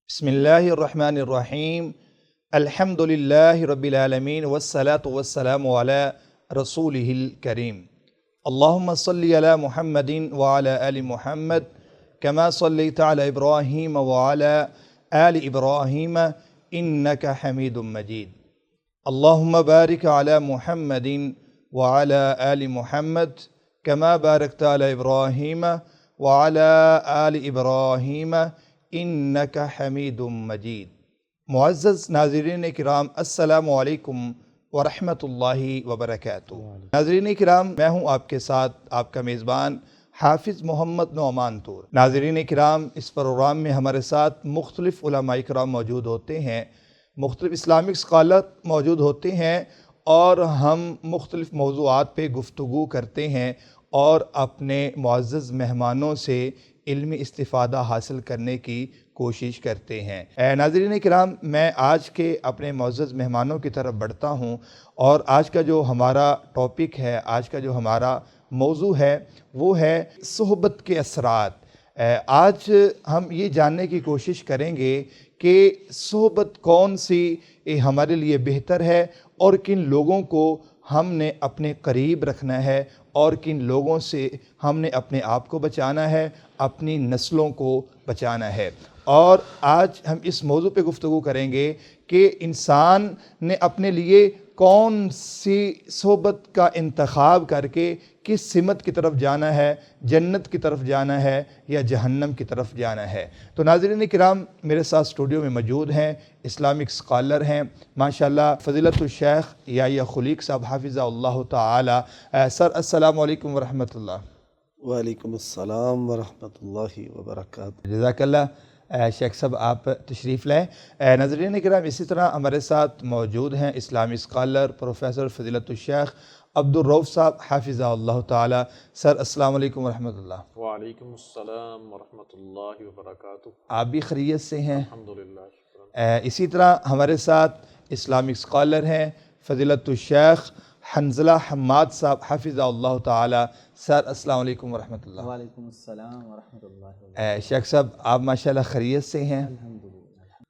بسم اللہ الرحمن الرحیم الحمد للہ رب العالمین والصلاة والسلام علی رسولہ الکریم اللہم صلی علی محمد وعلی آل محمد کما صلیت علی ابراہیم وعلی آل ابراہیم انک حمید مجید اللہم بارک علی محمد وعلی آل محمد کما بارکت علی ابراہیم وعلی آل ابراہیم انک حمید مجید۔ معزز ناظرین کرام، السلام علیکم ورحمۃ اللہ وبرکاتہ۔ ناظرین کرام، میں ہوں آپ کے ساتھ آپ کا میزبان حافظ محمد نعمان طور۔ ناظرین کرام، اس پروگرام میں ہمارے ساتھ مختلف علماء کرام موجود ہوتے ہیں، مختلف اسلامک اسکالر موجود ہوتے ہیں، اور ہم مختلف موضوعات پہ گفتگو کرتے ہیں اور اپنے معزز مہمانوں سے علمی استفادہ حاصل کرنے کی کوشش کرتے ہیں۔ ناظرین کرام، میں آج کے اپنے معزز مہمانوں کی طرف بڑھتا ہوں، اور آج کا جو ہمارا ٹاپک ہے، آج کا جو ہمارا موضوع ہے، وہ ہے صحبت کے اثرات۔ آج ہم یہ جاننے کی کوشش کریں گے کہ صحبت کون سی ہمارے لیے بہتر ہے، اور کن لوگوں کو ہم نے اپنے قریب رکھنا ہے، اور کن لوگوں سے ہم نے اپنے آپ کو بچانا ہے، اپنی نسلوں کو بچانا ہے۔ اور آج ہم اس موضوع پہ گفتگو کریں گے کہ انسان نے اپنے لیے کون سی صحبت کا انتخاب کر کے کس سمت کی طرف جانا ہے، جنت کی طرف جانا ہے یا جہنم کی طرف جانا ہے۔ تو ناظرین کرام، میرے ساتھ اسٹوڈیو میں موجود ہیں، اسلامک اسکالر ہیں ماشاءاللہ، فضیلت الشیخ یحییٰ خلیق صاحب حافظہ اللہ تعالی۔ سر، السلام علیکم ورحمۃ اللہ۔ وعلیکم السلام ورحمۃ اللہ وبرکاتہ۔ جزاک اللہ۔ شیخ صاحب، آپ تشریف لائیں۔ ناظرین کرام، اسی طرح ہمارے ساتھ موجود ہیں اسلامی اسکالر پروفیسر فضیلت الشیخ عبدالرؤف صاحب حافظہ اللہ تعالی۔ سر، السلام علیکم ورحمۃ اللہ۔ وعلیکم السلام ورحمۃ اللہ وبرکاتہ۔ آپ بھی خیریت سے ہیں؟ الحمدللہ، شکرا۔ اسی طرح ہمارے ساتھ اسلامک اسکالر ہیں فضیلت الشیخ حنظلہ حماد صاحب حافظہ اللہ تعالی۔ سر، السلام علیکم ورحمۃ اللہ۔ وعلیکم السلام ورحمۃ اللہ وبرکاتہ۔ شیخ صاحب، آپ ماشاءاللہ خیریت سے ہیں؟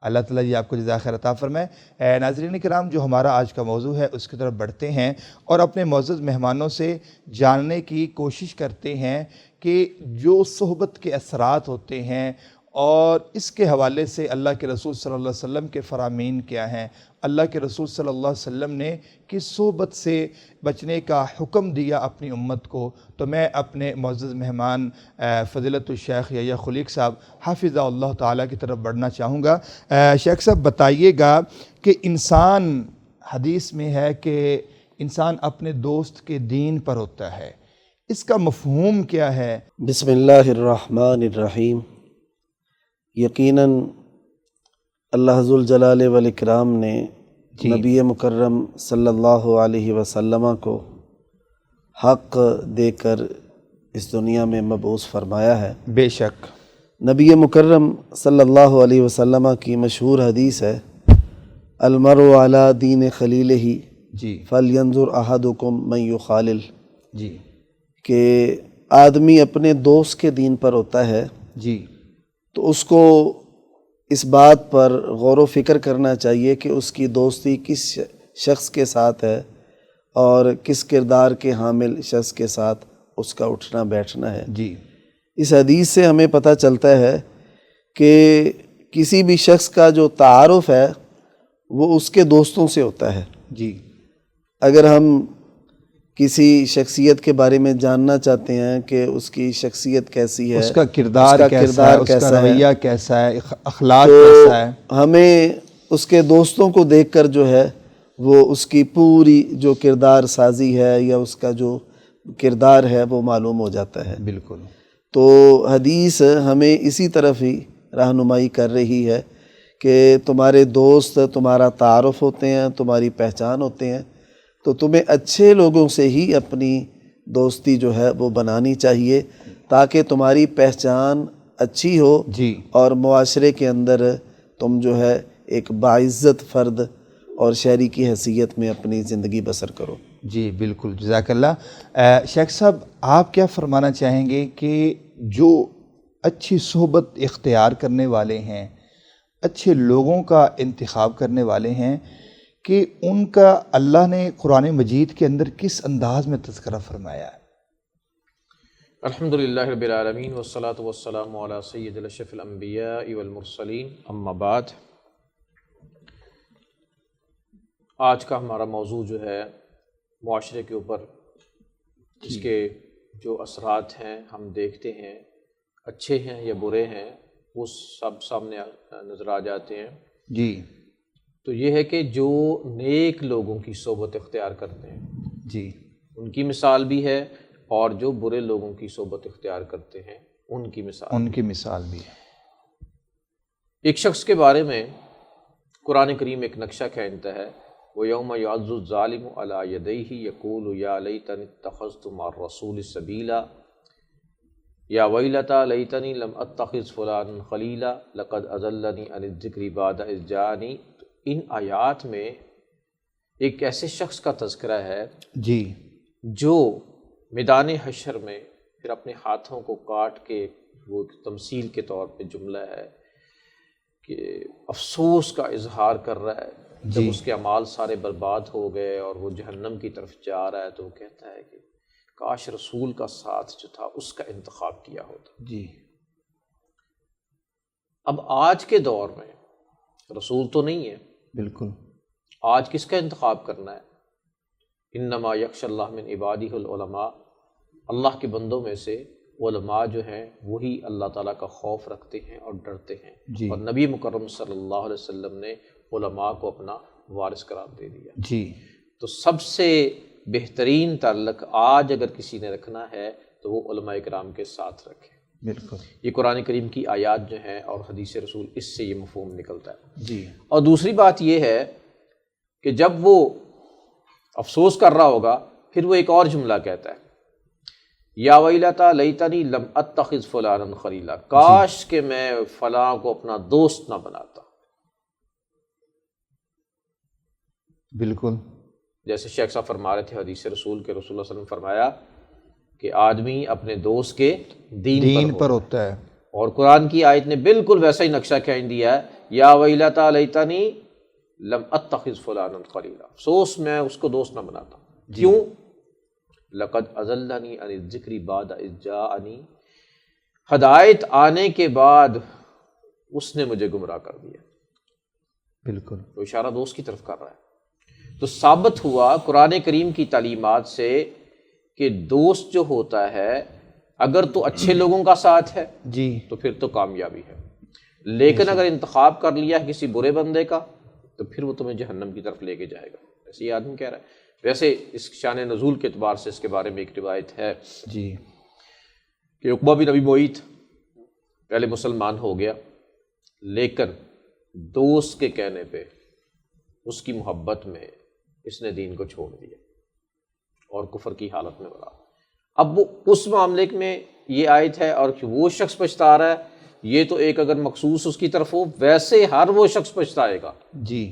اللہ تعالیٰ جی آپ کو جزائے خیر عطا فرمائے۔ ناظرین کرام، جو ہمارا آج کا موضوع ہے اس کی طرف بڑھتے ہیں اور اپنے معزز مہمانوں سے جاننے کی کوشش کرتے ہیں کہ جو صحبت کے اثرات ہوتے ہیں، اور اس کے حوالے سے اللہ کے رسول صلی اللہ علیہ وسلم کے فرامین کیا ہیں، اللہ کے رسول صلی اللہ علیہ وسلم نے کس صحبت سے بچنے کا حکم دیا اپنی امت کو۔ تو میں اپنے معزز مہمان فضیلت الشیخ یحییٰ خلیق صاحب حافظہ اللہ تعالیٰ کی طرف بڑھنا چاہوں گا۔ شیخ صاحب، بتائیے گا کہ انسان، حدیث میں ہے کہ انسان اپنے دوست کے دین پر ہوتا ہے، اس کا مفہوم کیا ہے؟ بسم اللہ الرحمن الرحیم۔ یقیناً اللہ ذوالجلال والاکرام نے نبی مکرم صلی اللہ علیہ وسلم کو حق دے کر اس دنیا میں مبعوث فرمایا ہے۔ بے شک نبی مکرم صلی اللہ علیہ وسلم کی مشہور حدیث ہے، المرء علی دین خلیلہ جی فلینظر احدکم من یخالل، جی کہ آدمی اپنے دوست کے دین پر ہوتا ہے، جی تو اس کو اس بات پر غور و فکر کرنا چاہیے کہ اس کی دوستی کس شخص کے ساتھ ہے اور کس کردار کے حامل شخص کے ساتھ اس کا اٹھنا بیٹھنا ہے۔ جی اس حدیث سے ہمیں پتہ چلتا ہے کہ کسی بھی شخص کا جو تعارف ہے وہ اس کے دوستوں سے ہوتا ہے۔ جی اگر ہم کسی شخصیت کے بارے میں جاننا چاہتے ہیں کہ اس کی شخصیت کیسی ہے، اس کا کردار کیسا ہے، اس کا رویہ کیسا ہے، اخلاق تو کیسا ہے، ہمیں اس کے دوستوں کو دیکھ کر جو ہے وہ اس کی پوری جو کردار سازی ہے یا اس کا جو کردار ہے وہ معلوم ہو جاتا ہے۔ بالکل۔ تو حدیث ہمیں اسی طرف ہی رہنمائی کر رہی ہے کہ تمہارے دوست تمہارا تعارف ہوتے ہیں، تمہاری پہچان ہوتے ہیں، تو تمہیں اچھے لوگوں سے ہی اپنی دوستی جو ہے وہ بنانی چاہیے، تاکہ تمہاری پہچان اچھی ہو جی اور معاشرے کے اندر تم جو ہے ایک باعزت فرد اور شہری کی حیثیت میں اپنی زندگی بسر کرو۔ جی بالکل، جزاک اللہ۔ شیخ صاحب، آپ کیا فرمانا چاہیں گے کہ جو اچھی صحبت اختیار کرنے والے ہیں، اچھے لوگوں کا انتخاب کرنے والے ہیں کہ ان کا اللہ نے قرآن مجید کے اندر کس انداز میں تذکرہ فرمایا ہے؟ الحمدللہ رب العالمین والصلاة والسلام علی سید الاشرف الانبیاء والمرسلین، اما بعد۔ آج کا ہمارا موضوع جو ہے معاشرے کے اوپر، اس کے جو اثرات ہیں ہم دیکھتے ہیں، اچھے ہیں یا برے ہیں، وہ سب سامنے نظر آ جاتے ہیں۔ جی، تو یہ ہے کہ جو نیک لوگوں کی صحبت اختیار کرتے ہیں جی، ان کی مثال بھی ہے، اور جو برے لوگوں کی صحبت اختیار کرتے ہیں ان کی مثال بھی ہے۔ ایک شخص کے بارے میں قرآن کریم ایک نقشہ کھینچتا ہے، وَيَوْمَ يَعَضُّ الظَّالِمُ عَلَىٰ يَدَيْهِ يَقُولُ يَا لَيْتَنِي اتَّخَذْتُ مَعَ الرَّسُولِ سَبِيلًا یا وَيْلَتَا لَيْتَنِي لَمْ أَتَّخِذْ فُلَانًا خَلِيلًا لَقَدْ أَضَلَّنِي عَنِ الذِّكْرِ بَعْدَ إِذْ جَاءَنِي۔ ان آیات میں ایک ایسے شخص کا تذکرہ ہے جی، جو میدان حشر میں پھر اپنے ہاتھوں کو کاٹ کے، وہ تمثیل کے طور پہ جملہ ہے کہ افسوس کا اظہار کر رہا ہے جب اس کے اعمال سارے برباد ہو گئے اور وہ جہنم کی طرف جا رہا ہے، تو وہ کہتا ہے کہ کاش رسول کا ساتھ جو تھا اس کا انتخاب کیا ہوتا۔ جی، اب آج کے دور میں رسول تو نہیں ہے، بالکل، آج کس کا انتخاب کرنا ہے؟ انما یخشی اللہ من عبادہ العلماء، اللہ کے بندوں میں سے علماء جو ہیں وہی اللہ تعالیٰ کا خوف رکھتے ہیں اور ڈرتے ہیں۔ جی، اور نبی مکرم صلی اللہ علیہ وسلم نے علماء کو اپنا وارث قرار دے دیا۔ جی، تو سب سے بہترین تعلق آج اگر کسی نے رکھنا ہے تو وہ علماء کرام کے ساتھ رکھے۔ بالکل، یہ قرآن کریم کی آیات جو ہیں اور حدیث رسول، اس سے یہ مفہوم نکلتا ہے۔ جی، اور دوسری بات یہ ہے کہ جب وہ افسوس کر رہا ہوگا پھر وہ ایک اور جملہ کہتا ہے، یا ویلتا لیتنی لم اتخذ فلانا خلیلا، کاش کہ میں فلاں کو اپنا دوست نہ بناتا۔ بالکل، جیسے شیخ صاحب فرما رہے تھے حدیث رسول کے، رسول اللہ صلی اللہ علیہ وسلم فرمایا کہ آدمی اپنے دوست کے دین پر ہوتا ہے، اور قرآن کی آیت نے بالکل ویسا ہی نقشہ کھینچ دیا ہے، یا ویلتا لیتنی لم اتخذ فلانا خلیلا، افسوس میں اس کو دوست نہ بناتا۔ کیوں؟ لقد اضلنی عن الذکر بعد اذ جاءنی، ہدایت آنے کے بعد اس نے مجھے گمراہ کر دیا۔ بالکل، وہ اشارہ دوست کی طرف کر رہا ہے۔ تو ثابت ہوا قرآن کریم کی تعلیمات سے کہ دوست جو ہوتا ہے اگر تو اچھے لوگوں کا ساتھ ہے جی، تو پھر تو کامیابی ہے، لیکن اگر انتخاب کر لیا ہے کسی برے بندے کا تو پھر وہ تمہیں جہنم کی طرف لے کے جائے گا، ایسے یہ آدمی کہہ رہا ہے۔ ویسے اس شان نزول کے اعتبار سے اس کے بارے میں ایک روایت ہے جی، کہ عقبہ بن ابی معیط پہلے مسلمان ہو گیا، لیکن دوست کے کہنے پہ، اس کی محبت میں اس نے دین کو چھوڑ دیا اور کفر کی حالت میں مرا۔ اب وہ اس معاملے میں یہ آیت ہے، اور کہ وہ شخص پچھتا رہا ہے، یہ تو ایک اگر مخصوص اس کی طرف ہو، ویسے ہر وہ شخص پچھتائے گا جی،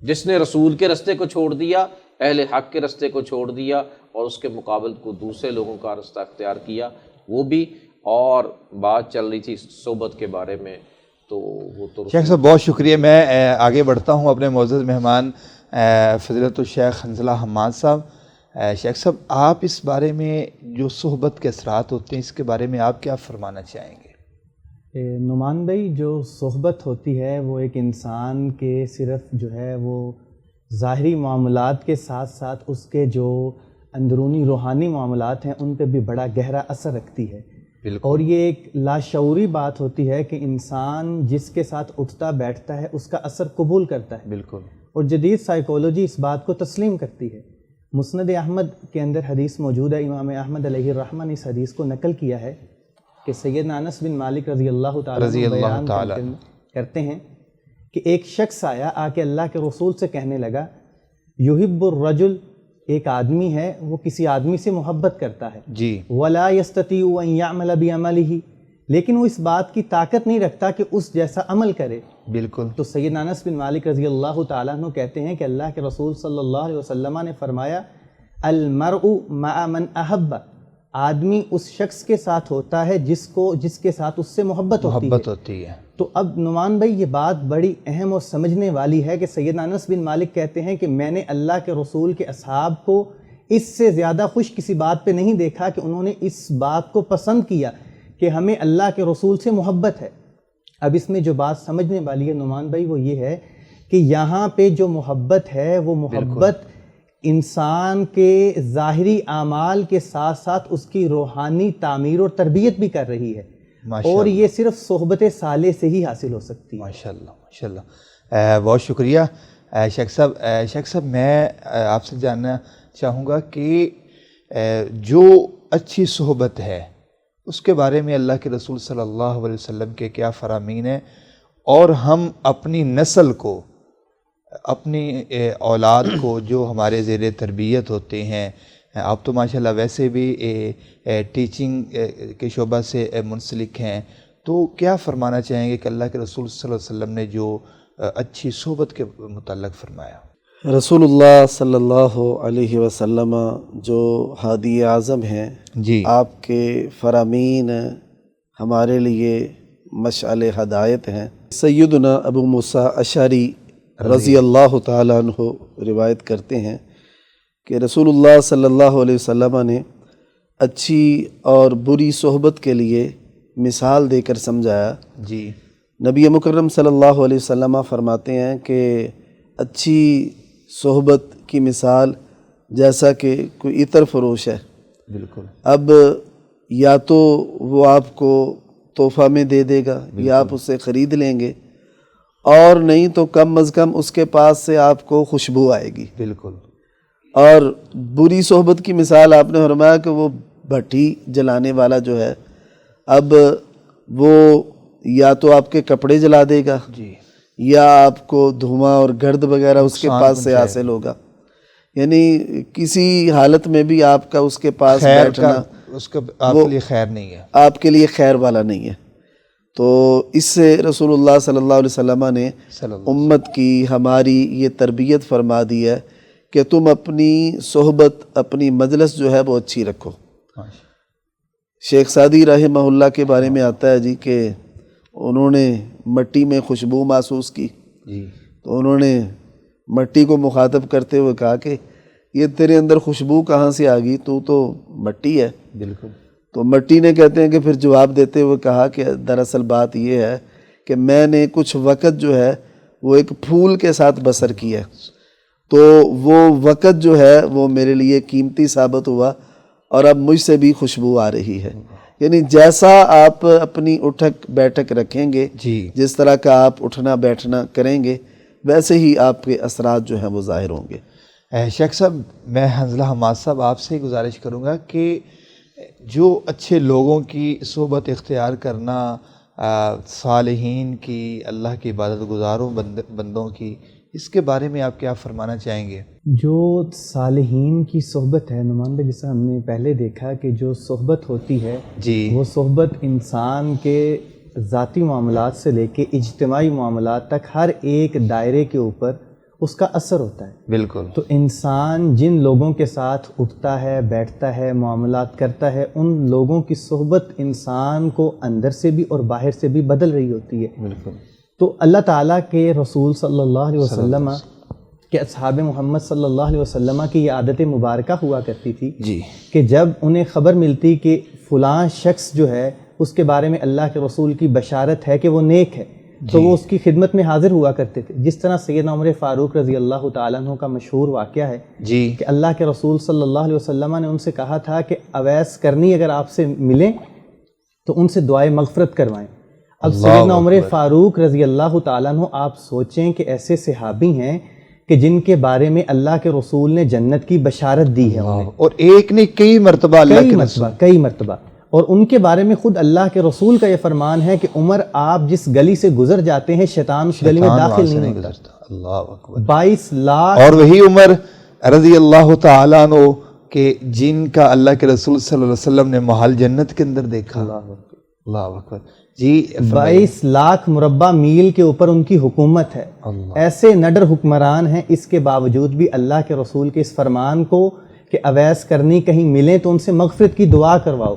جس نے رسول کے رستے کو چھوڑ دیا، اہل حق کے رستے کو چھوڑ دیا، اور اس کے مقابل کو دوسرے لوگوں کا رستہ اختیار کیا، وہ بھی۔ اور بات چل رہی تھی صحبت کے بارے میں، تو وہ تو شیخ صاحب بہت شکریہ۔ میں آگے بڑھتا ہوں اپنے معزز مہمان فضیلت الشیخ حنظلہ حماد صاحب۔ شیخ صاحب، آپ اس بارے میں جو صحبت کے اثرات ہوتے ہیں، اس کے بارے میں آپ کیا فرمانا چاہیں گے؟ نعمان بھائی، جو صحبت ہوتی ہے وہ ایک انسان کے صرف جو ہے وہ ظاہری معاملات کے ساتھ ساتھ اس کے جو اندرونی روحانی معاملات ہیں ان پہ بھی بڑا گہرا اثر رکھتی ہے۔ اور یہ ایک لاشعوری بات ہوتی ہے کہ انسان جس کے ساتھ اٹھتا بیٹھتا ہے اس کا اثر قبول کرتا ہے، بالکل، اور جدید سائیکولوجی اس بات کو تسلیم کرتی ہے۔ مسند احمد کے اندر حدیث موجود ہے، امام احمد علیہ الرحمہ نے اس حدیث کو نقل کیا ہے کہ سیدنا انس بن مالک رضی اللہ تعالیٰ بیان کرتے ہیں کہ ایک شخص آیا، آ کے اللہ کے رسول سے کہنے لگا، یحب الرجل، ایک آدمی ہے وہ کسی آدمی سے محبت کرتا ہے، جی، ولا یستطیع ان یعمل بعملہ، لیکن وہ اس بات کی طاقت نہیں رکھتا کہ اس جیسا عمل کرے۔ بالکل، تو سیدنا انس بن مالک رضی اللہ تعالیٰ عنہ کہتے ہیں کہ اللہ کے رسول صلی اللہ علیہ وسلم نے فرمایا، المرء مع من احب، آدمی اس شخص کے ساتھ ہوتا ہے جس کے ساتھ اس سے محبت ہوتی ہے. تو اب نعمان بھائی یہ بات بڑی اہم اور سمجھنے والی ہے کہ سیدنا انس بن مالک کہتے ہیں کہ میں نے اللہ کے رسول کے اصحاب کو اس سے زیادہ خوش کسی بات پہ نہیں دیکھا کہ انہوں نے اس بات کو پسند کیا کہ ہمیں اللہ کے رسول سے محبت ہے. اب اس میں جو بات سمجھنے والی ہے نعمان بھائی وہ یہ ہے کہ یہاں پہ جو محبت ہے وہ محبت انسان کے ظاہری اعمال کے ساتھ ساتھ اس کی روحانی تعمیر اور تربیت بھی کر رہی ہے، اور یہ صرف صحبت صالح سے ہی حاصل ہو سکتی ہے. ماشاءاللہ ماشاءاللہ. بہت شکریہ شیخ صاحب. شیخ صاحب میں آپ سے جاننا چاہوں گا کہ جو اچھی صحبت ہے اس کے بارے میں اللہ کے رسول صلی اللہ علیہ وسلم کے کیا فرامین ہیں، اور ہم اپنی نسل کو، اپنی اولاد کو جو ہمارے زیر تربیت ہوتے ہیں، آپ تو ماشاءاللہ ویسے بھی ٹیچنگ کے شعبہ سے منسلک ہیں، تو کیا فرمانا چاہیں گے کہ اللہ کے رسول صلی اللہ علیہ وسلم نے جو اچھی صحبت کے متعلق فرمایا؟ رسول اللہ صلی اللہ علیہ وسلم جو ہادی اعظم ہیں، جی، آپ کے فرامین ہمارے لیے مشعل ہدایت ہیں. سیدنا ابو موسیٰ اشعری رضی اللہ تعالیٰ عنہ روایت کرتے ہیں کہ رسول اللہ صلی اللہ علیہ وسلم نے اچھی اور بری صحبت کے لیے مثال دے کر سمجھایا. جی، نبی مکرم صلی اللہ علیہ وسلم فرماتے ہیں کہ اچھی صحبت کی مثال جیسا کہ کوئی عطر فروش ہے. بالکل. اب یا تو وہ آپ کو تحفہ میں دے دے گا یا آپ اسے خرید لیں گے، اور نہیں تو کم از کم اس کے پاس سے آپ کو خوشبو آئے گی. بالکل. اور بری صحبت کی مثال آپ نے فرمایا کہ وہ بھٹی جلانے والا جو ہے، اب وہ یا تو آپ کے کپڑے جلا دے گا، جی، یا آپ کو دھواں اور گرد وغیرہ اس کے پاس سے حاصل ہوگا. یعنی کسی حالت میں بھی آپ کا اس کے پاس بیٹھنا اس کا آپ کے لیے خیر نہیں ہے، آپ کے لیے خیر والا نہیں ہے. تو اس سے رسول اللہ صلی اللہ علیہ وسلم نے امت کی ہماری یہ تربیت فرما دی ہے کہ تم اپنی صحبت، اپنی مجلس جو ہے وہ اچھی رکھو. شیخ سعدی رحمہ اللہ کے بارے میں آتا ہے جی کہ انہوں نے مٹی میں خوشبو محسوس کی، جی، تو انہوں نے مٹی کو مخاطب کرتے ہوئے کہا کہ یہ تیرے اندر خوشبو کہاں سے آ گئی، تو مٹی ہے. بالکل. تو مٹی نے کہتے ہیں کہ پھر جواب دیتے ہوئے کہا کہ دراصل بات یہ ہے کہ میں نے کچھ وقت جو ہے وہ ایک پھول کے ساتھ بسر کیا، تو وہ وقت جو ہے وہ میرے لیے قیمتی ثابت ہوا، اور اب مجھ سے بھی خوشبو آ رہی ہے. یعنی جیسا آپ اپنی اٹھک بیٹھک رکھیں گے، جی، جس طرح کا آپ اٹھنا بیٹھنا کریں گے، ویسے ہی آپ کے اثرات جو ہیں وہ ظاہر ہوں گے. شیخ صاحب میں حنظلہ حماد صاحب آپ سے گزارش کروں گا کہ جو اچھے لوگوں کی صحبت اختیار کرنا، صالحین کی، اللہ کی عبادت گزاروں بندوں کی، اس کے بارے میں آپ کیا فرمانا چاہیں گے؟ جو صالحین کی صحبت ہے نعمان بھائی، جیسا ہم نے پہلے دیکھا کہ جو صحبت ہوتی ہے، جی، وہ صحبت انسان کے ذاتی معاملات سے لے کے اجتماعی معاملات تک ہر ایک دائرے کے اوپر اس کا اثر ہوتا ہے. بالکل. تو انسان جن لوگوں کے ساتھ اٹھتا ہے، بیٹھتا ہے، معاملات کرتا ہے، ان لوگوں کی صحبت انسان کو اندر سے بھی اور باہر سے بھی بدل رہی ہوتی ہے. بالکل. تو اللہ تعالیٰ کے رسول صلی اللہ علیہ وسلم کہ اصحاب محمد صلی اللہ علیہ وسلم کی یہ عادت مبارکہ ہوا کرتی تھی، جی، کہ جب انہیں خبر ملتی کہ فلاں شخص جو ہے اس کے بارے میں اللہ کے رسول کی بشارت ہے کہ وہ نیک ہے، تو وہ اس کی خدمت میں حاضر ہوا کرتے تھے. جس طرح سیدنا عمر فاروق رضی اللہ تعالیٰ عنہ کا مشہور واقعہ ہے جی، کہ اللہ کے رسول صلی اللہ علیہ وسلم نے ان سے کہا تھا کہ اویس کرنی اگر آپ سے ملیں تو ان سے دعائے مغفرت کروائیں. اب سیدنا عمر فاروق رضی اللہ تعالیٰ عنہ، آپ سوچیں کہ ایسے صحابی ہیں کہ جن کے بارے میں اللہ کے رسول نے جنت کی بشارت دی ہے انہیں، اور ایک نہیں کئی مرتبہ اللہ کے کئی مرتبہ، اور ان کے بارے میں خود اللہ کے رسول کا یہ فرمان ہے کہ عمر آپ جس گلی سے گزر جاتے ہیں شیطان اس گلی میں داخل نہیں ہوتا. اللہ اکبر. 22 لاکھ. اور وہی عمر رضی اللہ تعالیٰ عنہ کہ جن کا اللہ کے رسول صلی اللہ علیہ وسلم نے محل جنت کے اندر دیکھا. اللہ اکبر. جی، 22 لاکھ مربع میل کے اوپر ان کی حکومت ہے. ایسے نڈر حکمران ہیں، اس کے باوجود بھی اللہ کے رسول کے اس فرمان کو کہ اویس کرنی کہیں ملیں تو ان سے مغفرت کی دعا کرواؤ۔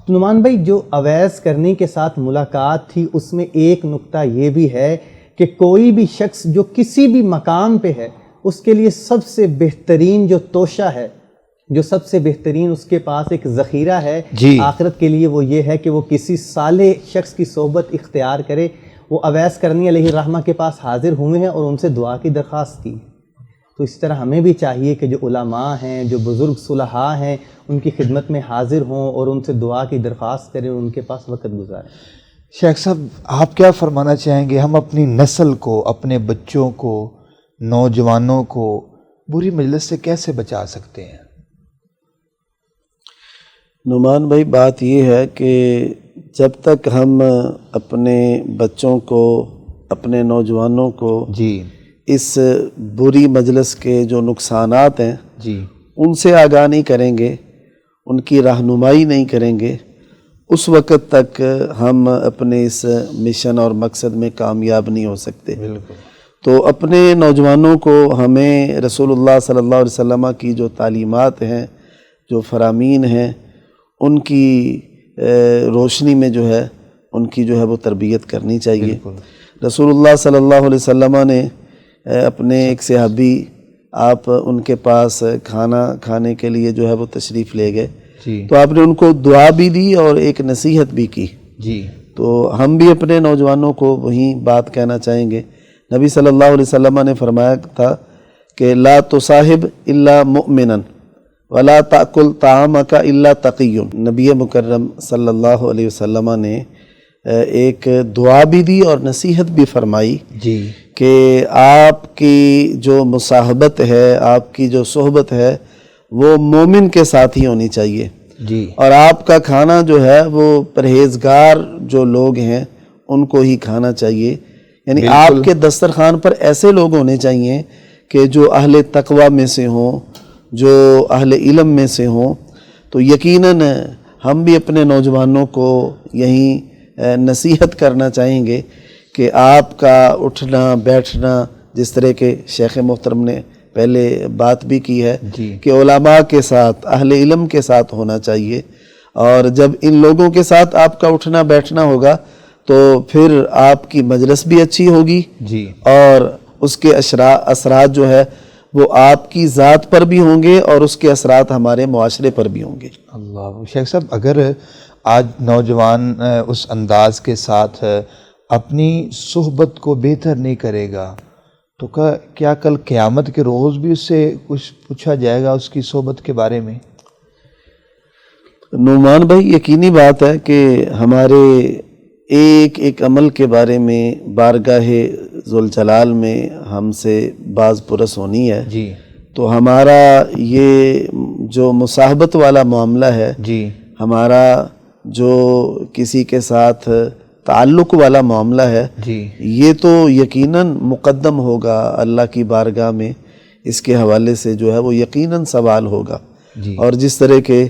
تو نعمان بھائی جو اویس کرنی کے ساتھ ملاقات تھی اس میں ایک نقطہ یہ بھی ہے کہ کوئی بھی شخص جو کسی بھی مقام پہ ہے اس کے لیے سب سے بہترین جو توشہ ہے، جو سب سے بہترین اس کے پاس ایک ذخیرہ ہے آخرت کے لیے، وہ یہ ہے کہ وہ کسی صالح شخص کی صحبت اختیار کرے۔ وہ اویس کرنی علیہ الرحمہ کے پاس حاضر ہوئے ہیں اور ان سے دعا کی درخواست کی۔ تو اس طرح ہمیں بھی چاہیے کہ جو علماء ہیں، جو بزرگ صلحاء ہیں، ان کی خدمت میں حاضر ہوں اور ان سے دعا کی درخواست کریں، ان کے پاس وقت گزاریں۔ شیخ صاحب آپ کیا فرمانا چاہیں گے، ہم اپنی نسل کو، اپنے بچوں کو، نوجوانوں کو بری مجلس سے کیسے بچا سکتے ہیں؟ نعمان بھائی بات یہ ہے کہ جب تک ہم اپنے بچوں کو، اپنے نوجوانوں کو اس بری مجلس کے جو نقصانات ہیں ان سے آگاہ نہیں کریں گے، ان کی رہنمائی نہیں کریں گے، اس وقت تک ہم اپنے اس مشن اور مقصد میں کامیاب نہیں ہو سکتے۔ بالکل۔ تو اپنے نوجوانوں کو ہمیں رسول اللہ صلی اللہ علیہ وسلم کی جو تعلیمات ہیں، جو فرامین ہیں، ان کی روشنی میں جو ہے ان کی جو ہے وہ تربیت کرنی چاہیے۔ رسول اللہ صلی اللہ علیہ وسلم نے اپنے ایک صحابی، آپ ان کے پاس کھانا کھانے کے لیے جو ہے وہ تشریف لے گئے، تو آپ نے ان کو دعا بھی دی اور ایک نصیحت بھی کی۔ تو ہم بھی اپنے نوجوانوں کو وہی بات کہنا چاہیں گے۔ نبی صلی اللہ علیہ وسلم نے فرمایا تھا کہ لا تصاحب الا مؤمنا ولا تاکل طعامک الا تقی۔ نبی مکرم صلی اللہ علیہ وسلم نے ایک دعا بھی دی اور نصیحت بھی فرمائی کہ آپ کی جو مصاحبت ہے، آپ کی جو صحبت ہے، وہ مومن کے ساتھ ہی ہونی چاہیے، اور آپ کا کھانا جو ہے وہ پرہیزگار جو لوگ ہیں ان کو ہی کھانا چاہیے۔ یعنی آپ کے دسترخوان پر ایسے لوگ ہونے چاہیے کہ جو اہل تقوی میں سے ہوں، جو اہل علم میں سے ہوں۔ تو یقیناً ہم بھی اپنے نوجوانوں کو یہی نصیحت کرنا چاہیں گے کہ آپ کا اٹھنا بیٹھنا، جس طرح کے شیخ محترم نے پہلے بات بھی کی ہے کہ علماء کے ساتھ، اہل علم کے ساتھ ہونا چاہیے، اور جب ان لوگوں کے ساتھ آپ کا اٹھنا بیٹھنا ہوگا تو پھر آپ کی مجلس بھی اچھی ہوگی، اور اس کے اثرات جو ہے وہ آپ کی ذات پر بھی ہوں گے اور اس کے اثرات ہمارے معاشرے پر بھی ہوں گے۔ اللہ شیخ صاحب، اگر آج نوجوان اس انداز کے ساتھ اپنی صحبت کو بہتر نہیں کرے گا تو کیا کل قیامت کے روز بھی اس سے کچھ پوچھا جائے گا اس کی صحبت کے بارے میں؟ نعمان بھائی یقینی بات ہے کہ ہمارے ایک ایک عمل کے بارے میں بارگاہ ذوالجلال میں ہم سے باز پرس ہونی ہے۔ تو ہمارا یہ جو مصاحبت والا معاملہ ہے، ہمارا جو کسی کے ساتھ تعلق والا معاملہ ہے، یہ تو یقیناً مقدم ہوگا اللہ کی بارگاہ میں، اس کے حوالے سے جو ہے وہ یقیناً سوال ہوگا۔ اور جس طرح کے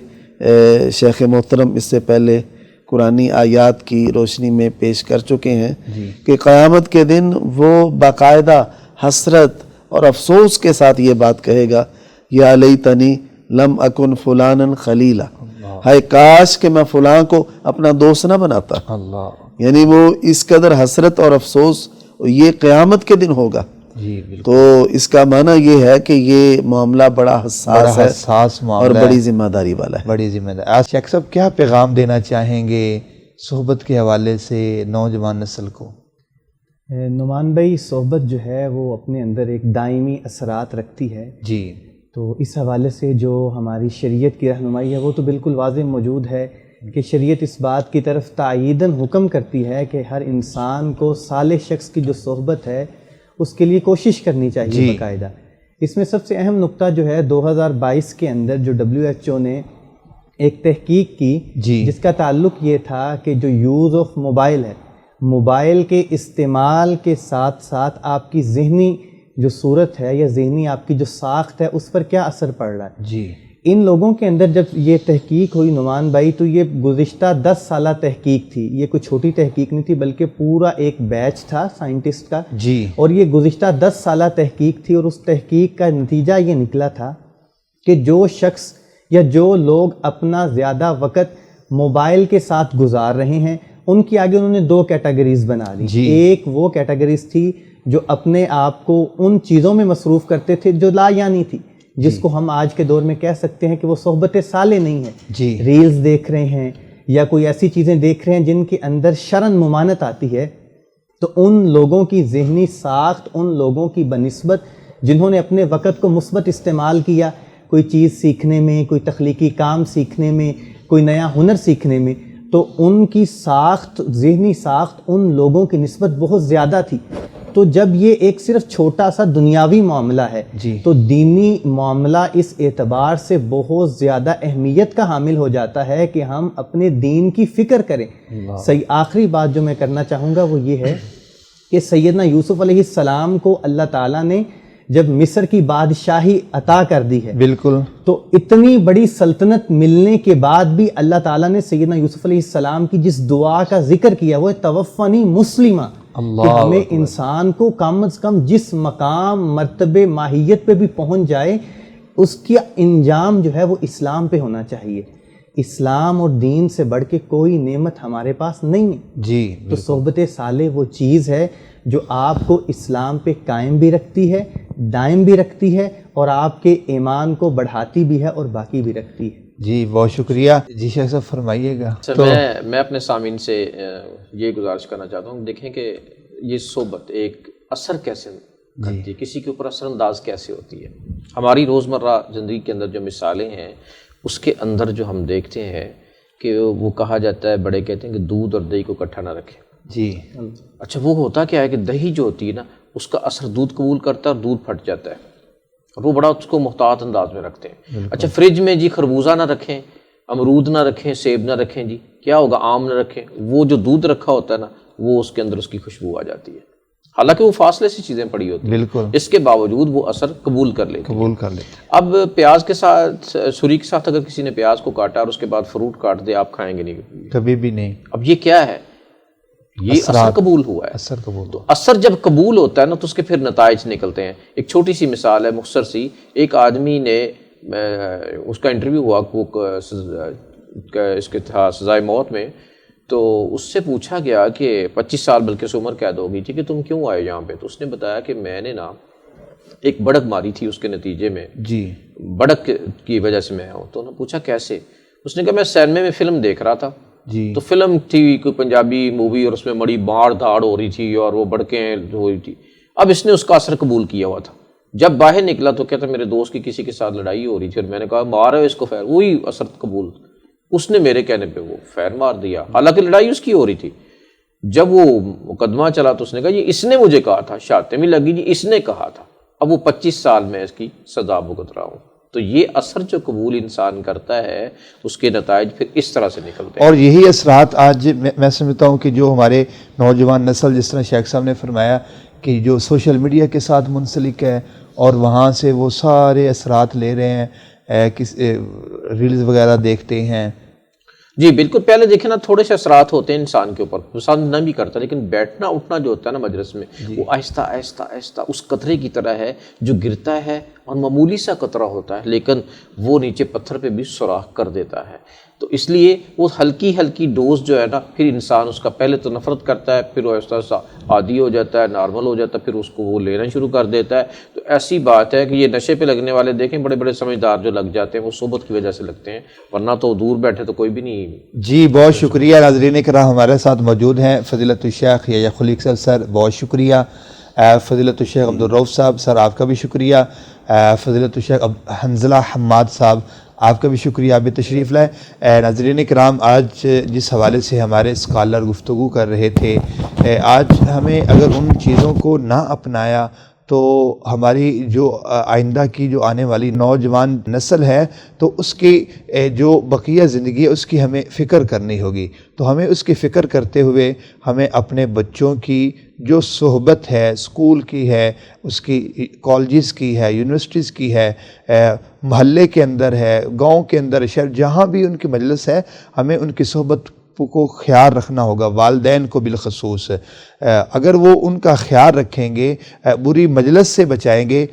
شیخ محترم اس سے پہلے قرآنی آیات کی روشنی میں پیش کر چکے ہیں کہ قیامت کے دن وہ باقاعدہ حسرت اور افسوس کے ساتھ یہ بات کہے گا، یا لیتنی لم اکن فلانا خلیلا، ہائے کاش کہ میں فلاں کو اپنا دوست نہ بناتا۔ یعنی وہ اس قدر حسرت اور افسوس یہ قیامت کے دن ہوگا۔ تو اس کا معنی یہ ہے کہ یہ معاملہ بڑا حساس ہے اور بڑی ذمہ داری والا ہے۔ بڑی ذمہ داری۔ آج شیخ صاحب کیا پیغام دینا چاہیں گے صحبت کے حوالے سے نوجوان نسل کو؟ نعمان بھائی، صحبت جو ہے وہ اپنے اندر ایک دائمی اثرات رکھتی ہے۔ تو اس حوالے سے جو ہماری شریعت کی رہنمائی ہے وہ تو بالکل واضح موجود ہے کہ شریعت اس بات کی طرف تائیداً حکم کرتی ہے کہ ہر انسان کو صالح شخص کی جو صحبت ہے اس کے لیے کوشش کرنی چاہیے باقاعدہ۔ اس میں سب سے اہم نقطہ جو ہے 2022 کے اندر جو WHO نے ایک تحقیق کی جس کا تعلق یہ تھا کہ جو یوز آف موبائل ہے، موبائل کے استعمال کے ساتھ ساتھ آپ کی ذہنی جو صورت ہے یا ذہنی آپ کی جو ساخت ہے اس پر کیا اثر پڑ رہا ہے۔ ان لوگوں کے اندر جب یہ تحقیق ہوئی نعمان بھائی، تو یہ گزشتہ 10 سالہ تحقیق تھی، یہ کوئی چھوٹی تحقیق نہیں تھی بلکہ پورا ایک بیچ تھا سائنٹسٹ کا، اور یہ گزشتہ 10 سالہ تحقیق تھی، اور اس تحقیق کا نتیجہ یہ نکلا تھا کہ جو شخص یا جو لوگ اپنا زیادہ وقت موبائل کے ساتھ گزار رہے ہیں ان کی آگے انہوں نے 2 کیٹیگریز بنا لی. ایک وہ کیٹیگریز تھی جو اپنے آپ کو ان چیزوں میں مصروف کرتے تھے جو لا یعنی تھی, جس کو ہم آج کے دور میں کہہ سکتے ہیں کہ وہ صحبت صالح نہیں ہے. ریلز دیکھ رہے ہیں یا کوئی ایسی چیزیں دیکھ رہے ہیں جن کے اندر شرعاً ممانعت آتی ہے, تو ان لوگوں کی ذہنی ساخت ان لوگوں کی بنسبت جنہوں نے اپنے وقت کو مثبت استعمال کیا, کوئی چیز سیکھنے میں, کوئی تخلیقی کام سیکھنے میں, کوئی نیا ہنر سیکھنے میں, تو ان کی ساخت, ذہنی ساخت ان لوگوں کی نسبت بہت زیادہ تھی. تو جب یہ ایک صرف چھوٹا سا دنیاوی معاملہ ہے تو دینی معاملہ اس اعتبار سے بہت زیادہ اہمیت کا حامل ہو جاتا ہے کہ ہم اپنے دین کی فکر کریں. آخری بات جو میں کرنا چاہوں گا وہ یہ ہے کہ سیدنا یوسف علیہ السلام کو اللہ تعالیٰ نے جب مصر کی بادشاہی عطا کر دی ہے, بالکل, تو اتنی بڑی سلطنت ملنے کے بعد بھی اللہ تعالیٰ نے سیدنا یوسف علیہ السلام کی جس دعا کا ذکر کیا وہ توفنی مسلمہ, کہ ہمیں انسان کو کم از کم جس مقام مرتبے ماہیت پہ بھی پہنچ جائے اس کی انجام جو ہے وہ اسلام پہ ہونا چاہیے. اسلام اور دین سے بڑھ کے کوئی نعمت ہمارے پاس نہیں ہے. تو صحبت صالح وہ چیز ہے جو آپ کو اسلام پہ قائم بھی رکھتی ہے, دائم بھی رکھتی ہے, اور آپ کے ایمان کو بڑھاتی بھی ہے اور باقی بھی رکھتی ہے. جی بہت شکریہ. جی شیخ صاحب فرمائیے گا. میں اپنے سامعین سے یہ گزارش کرنا چاہتا ہوں, دیکھیں کہ یہ صحبت ایک اثر کیسے کرتی ہے, کسی کے اوپر اثر انداز کیسے ہوتی ہے. ہماری روزمرہ زندگی کے اندر جو مثالیں ہیں اس کے اندر جو ہم دیکھتے ہیں کہ وہ کہا جاتا ہے, بڑے کہتے ہیں کہ دودھ اور دہی کو اکٹھا نہ رکھیں. اچھا وہ ہوتا کیا ہے کہ دہی جو ہوتی ہے نا اس کا اثر دودھ قبول کرتا ہے اور دودھ پھٹ جاتا ہے, اور وہ بڑا اس کو محتاط انداز میں رکھتے ہیں. اچھا فریج میں جی خربوزہ نہ رکھیں, امرود نہ رکھیں, سیب نہ رکھیں, جی کیا ہوگا, آم نہ رکھیں. وہ جو دودھ رکھا ہوتا ہے نا وہ اس کے اندر اس کی خوشبو آ جاتی ہے, حالانکہ وہ فاصلے سے چیزیں پڑی ہوتی ہیں, بالکل, اس کے باوجود وہ اثر قبول کر لیتے ہیں. اب پیاز کے ساتھ, چھری کے ساتھ اگر کسی نے پیاز کو کاٹا اور اس کے بعد فروٹ کاٹ دے, آپ کھائیں گے نہیں, کبھی بھی نہیں. اب یہ کیا ہے, یہ اثر قبول ہوا ہے. اثر قبول, تو اثر جب قبول ہوتا ہے نا تو اس کے پھر نتائج نکلتے ہیں. ایک چھوٹی سی مثال ہے, مختصر سی. ایک آدمی نے, اس کا انٹرویو ہوا اس کے تھا سزائے موت میں, تو اس سے پوچھا گیا کہ 25 سال بلکہ اس عمر قید ہو گئی تھی کہ تم کیوں آئے یہاں پہ. تو اس نے بتایا کہ میں نے نا ایک بڑک ماری تھی, اس کے نتیجے میں بڑک کی وجہ سے میں ہوں. تو انہوں نے پوچھا کیسے. اس نے کہا میں سینمے میں فلم دیکھ رہا تھا, تو فلم تھی کوئی پنجابی مووی اور اس میں بڑی مار دھاڑ ہو رہی تھی اور وہ بڑکیں ہو رہی تھی. اب اس نے اس کا اثر قبول کیا ہوا تھا. جب باہر نکلا تو کہتا میرے دوست کی کسی کے ساتھ لڑائی ہو رہی تھی اور میں نے کہا مارو اس کو فیر, وہی اثر قبول. اس نے میرے کہنے پہ وہ فیر مار دیا, حالانکہ لڑائی اس کی ہو رہی تھی. جب وہ مقدمہ چلا تو اس نے کہا یہ اس نے مجھے کہا تھا, شاطیں بھی لگی جی اس نے کہا تھا. اب وہ 25 سال میں اس کی سزا بھگت رہا ہوں. تو یہ اثر جو قبول انسان کرتا ہے اس کے نتائج پھر اس طرح سے نکلتے ہیں. اور یہی اثرات آج میں سمجھتا ہوں کہ جو ہمارے نوجوان نسل, جس طرح شیخ صاحب نے فرمایا کہ جو سوشل میڈیا کے ساتھ منسلک ہے اور وہاں سے وہ سارے اثرات لے رہے ہیں, ریلز وغیرہ دیکھتے ہیں. جی بالکل. پہلے دیکھیں نا تھوڑے سے اثرات ہوتے ہیں انسان کے اوپر, پسند نہ بھی کرتا, لیکن بیٹھنا اٹھنا جو ہوتا ہے نا مجلس میں وہ آہستہ آہستہ آہستہ اس قطرے کی طرح ہے جو گرتا ہے, اور معمولی سا قطرہ ہوتا ہے لیکن وہ نیچے پتھر پہ بھی سوراخ کر دیتا ہے. تو اس لیے وہ ہلکی ہلکی ڈوز جو ہے نا, پھر انسان اس کا پہلے تو نفرت کرتا ہے, پھر وہ آہستہ آہستہ عادی ہو جاتا ہے, نارمل ہو جاتا ہے, پھر اس کو وہ لینا شروع کر دیتا ہے. تو ایسی بات ہے کہ یہ نشے پہ لگنے والے دیکھیں بڑے بڑے سمجھدار جو لگ جاتے ہیں وہ صحبت کی وجہ سے لگتے ہیں, ورنہ تو دور بیٹھے تو کوئی بھی نہیں. جی بہت شکریہ. ناظرین کرام ہمارے ساتھ موجود ہیں فضیلت الشیخ یحییٰ خلیق صاحب. سر بہت شکریہ. فضیلت الشیخ عبدالرؤف صاحب, سر آپ کا بھی شکریہ. فضیلت الشیخ حنظلہ حماد صاحب, آپ کا بھی شکریہ, آپ بھی تشریف لائے. ناظرین کرام, آج جس حوالے سے ہمارے اسکالر گفتگو کر رہے تھے, آج ہمیں اگر ان چیزوں کو نہ اپنایا تو ہماری جو آئندہ کی جو آنے والی نوجوان نسل ہے تو اس کی جو بقیہ زندگی ہے اس کی ہمیں فکر کرنی ہوگی. تو ہمیں اس کی فکر کرتے ہوئے ہمیں اپنے بچوں کی جو صحبت ہے, اسکول کی ہے, اس کی کالجز کی ہے, یونیورسٹیز کی ہے, محلے کے اندر ہے, گاؤں کے اندر, شہر, جہاں بھی ان کی مجلس ہے, ہمیں ان کی صحبت کو خیال رکھنا ہوگا، والدین کو بالخصوص۔ اگر وہ ان کا خیال رکھیں گے، بری مجلس سے بچائیں گے،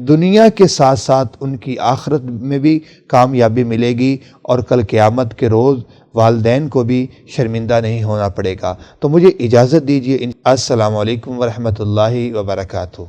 دنیا کے ساتھ ساتھ ان کی آخرت میں بھی کامیابی ملے گی، اور کل قیامت کے روز والدین کو بھی شرمندہ نہیں ہونا پڑے گا۔ تو مجھے اجازت دیجیے، السلام علیکم ورحمۃ اللہ وبرکاتہ۔